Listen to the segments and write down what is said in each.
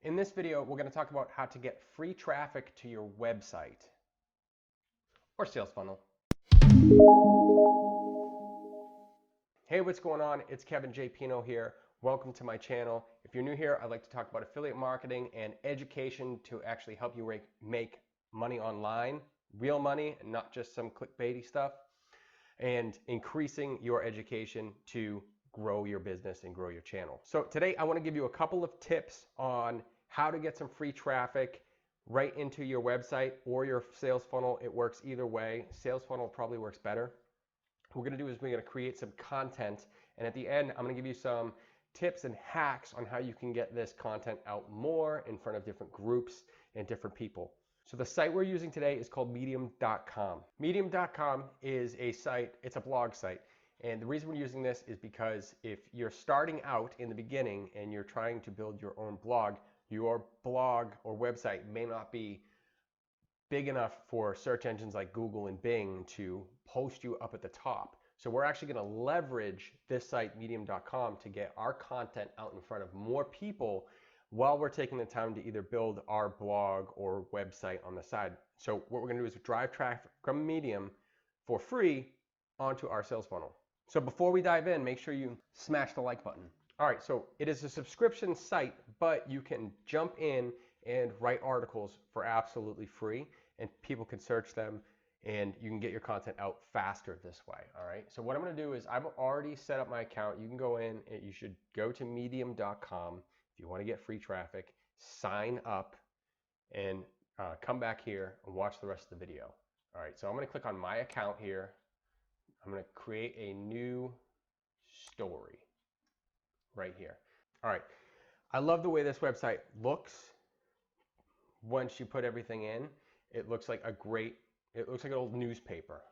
In this video, we're going to talk about how to get free traffic to your website or sales funnel. Hey, what's going on? It's Kevin J. Pineau here. Welcome to my channel. If you're new here, I'd like to talk about affiliate marketing and education to actually help you make money online, real money, and not just some clickbaity stuff, and increasing your education to grow your business and grow your channel. So today I want to give you a couple of tips on how to get some free traffic right into your website or your sales funnel. It works either way. Sales funnel probably works better. What we're going to do is we're going to create some content, and at the end I'm going to give you some tips and hacks on how you can get this content out more in front of different groups and different people. So the site we're using today is called Medium.com. Medium.com is a site, it's a blog site. And the reason we're using this is because if you're starting out in the beginning and you're trying to build your own blog, your blog or website may not be big enough for search engines like Google and Bing to post you up at the top. So we're actually going to leverage this site, Medium.com, to get our content out in front of more people while we're taking the time to either build our blog or website on the side. So what we're going to do is drive traffic from Medium for free onto our sales funnel. So before we dive in, make sure you smash the like button. All right, so it is a subscription site, but you can jump in and write articles for absolutely free, and people can search them, and you can get your content out faster this way. All right, so what I'm going to do is I've already set up my account. You can go in, and you should go to Medium.com if you want to get free traffic, sign up, and come back here and watch the rest of the video. All right, so I'm going to click on my account here. I'm going to create a new story right here. All right, I love the way this website looks. Once you put everything in, it looks like it looks like an old newspaper.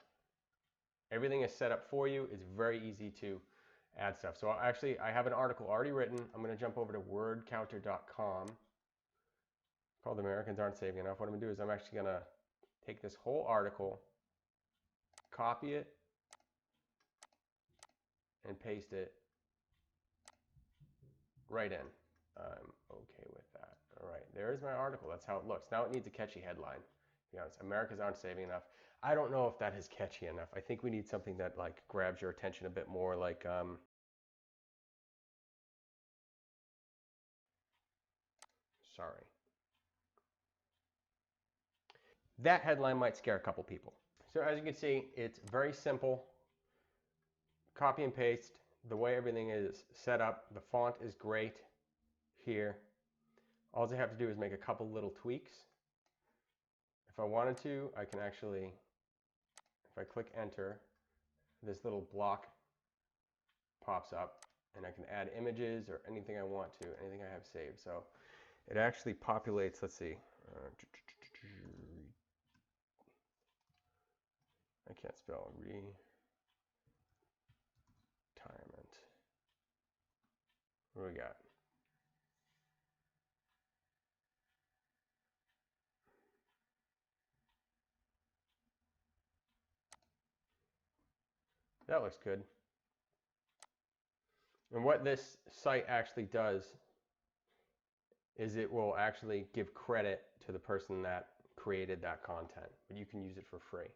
Everything is set up for you. It's very easy to add stuff. So actually, I have an article already written. I'm going to jump over to wordcounter.com called Americans Aren't Saving Enough. What I'm going to do is I'm actually going to take this whole article, copy it, and paste it right in. I'm okay with that. All right, there's my article. That's how it looks. Now it needs a catchy headline. To be honest, Americans aren't saving enough. I don't know if that is catchy enough. I think we need something that like grabs your attention a bit more, like sorry. That headline might scare a couple people. So as you can see, it's very simple. Copy and paste. The way everything is set up, the font is great here. All I have to do is make a couple little tweaks. If I wanted to, I can actually, if I click enter, this little block pops up, and I can add images or anything I want to, anything I have saved. So it actually populates, let's see, I can't spell retirement. What do we got? That looks good. And what this site actually does is it will actually give credit to the person that created that content, but you can use it for free.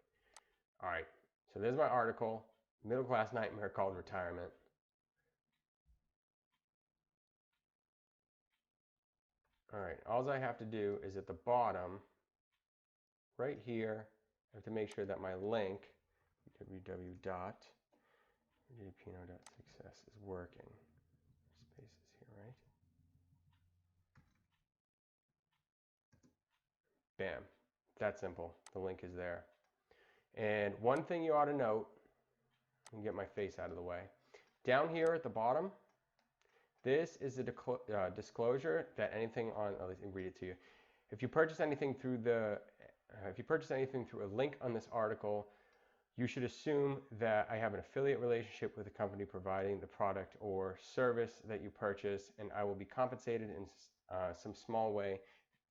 All right, so there's my article, Middle Class Nightmare Called Retirement. All right, all I have to do is at the bottom, right here, I have to make sure that my link, www.jpino.success, is working. Spaces here, right? Bam, that's simple. The link is there. And one thing you ought to note, and get my face out of the way, down here at the bottom, this is a disclosure that anything on, let me read it to you. If you purchase anything through a link on this article, you should assume that I have an affiliate relationship with the company providing the product or service that you purchase, and I will be compensated in some small way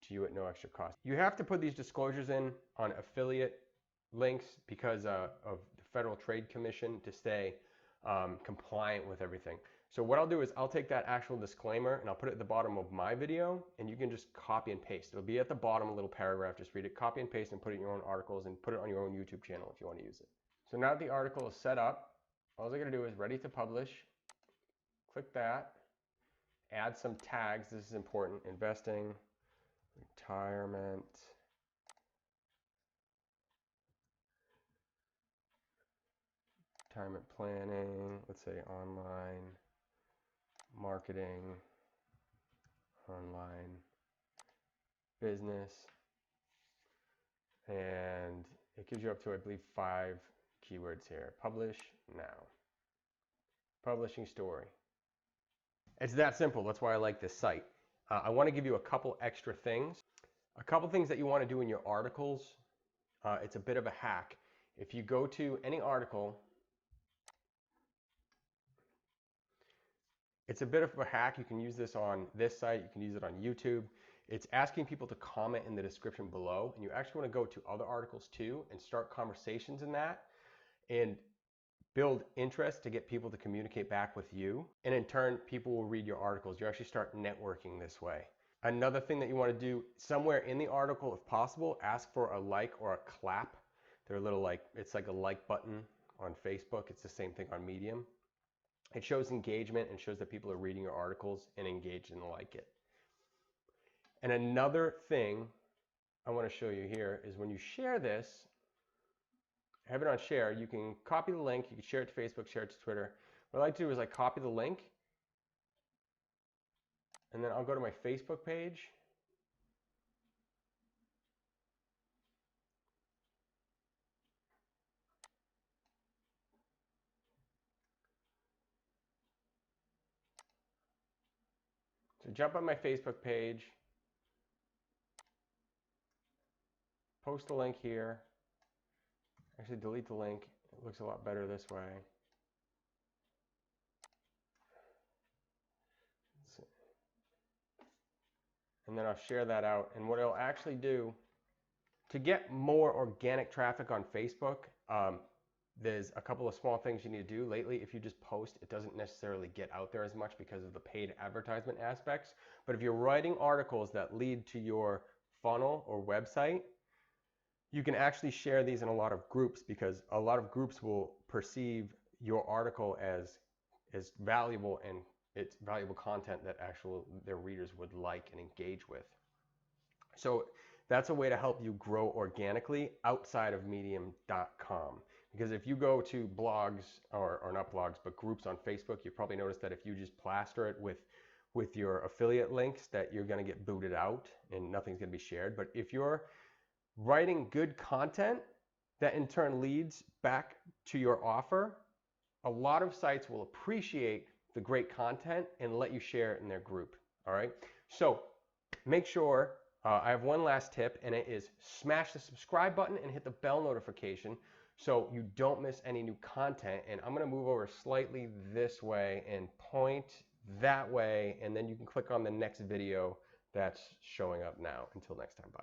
to you at no extra cost. You have to put these disclosures in on affiliate links because of the Federal Trade Commission to stay compliant with everything. So what I'll do is I'll take that actual disclaimer and I'll put it at the bottom of my video, and you can just copy and paste. It'll be at the bottom, a little paragraph. Just read it, copy and paste, and put it in your own articles and put it on your own YouTube channel if you want to use it. So now that the article is set up, all I gotta do is ready to publish. Click that. Add some tags. This is important. Investing, retirement, retirement planning. Let's say online marketing, online business, and it gives you up to, I believe, 5 keywords here. Publish now. Publishing story. It's that simple. That's why I like this site. I want to give you a couple extra things. A couple things that you want to do in your articles. It's a bit of a hack. If you go to any article, it's a bit of a hack. You can use this on this site. You can use it on YouTube. It's asking people to comment in the description below. And you actually want to go to other articles too and start conversations in that and build interest to get people to communicate back with you. And in turn, people will read your articles. You actually start networking this way. Another thing that you want to do somewhere in the article, if possible, ask for a like or a clap. They're a little like, it's like a like button on Facebook. It's the same thing on Medium. It shows engagement and shows that people are reading your articles and engaged and like it. And another thing I want to show you here is when you share this, have it on share, you can copy the link, you can share it to Facebook, share it to Twitter. What I like to do is I copy the link, and then I'll go to my Facebook page. So jump on my Facebook page, post the link here. Actually, delete the link. It looks a lot better this way. And then I'll share that out. And what it'll actually do, to get more organic traffic on Facebook, there's a couple of small things you need to do. Lately, if you just post, it doesn't necessarily get out there as much because of the paid advertisement aspects. But if you're writing articles that lead to your funnel or website, you can actually share these in a lot of groups, because a lot of groups will perceive your article as valuable, and it's valuable content that their readers would like and engage with. So that's a way to help you grow organically outside of medium.com. Because if you go to blogs, or not blogs, but groups on Facebook, you probably noticed that if you just plaster it with your affiliate links, that you're going to get booted out and nothing's going to be shared. But if you're writing good content that in turn leads back to your offer, a lot of sites will appreciate the great content and let you share it in their group. All right. So make sure, I have one last tip, and it is smash the subscribe button and hit the bell notification so you don't miss any new content. And I'm going to move over slightly this way and point that way, and then you can click on the next video that's showing up now. Until next time, bye.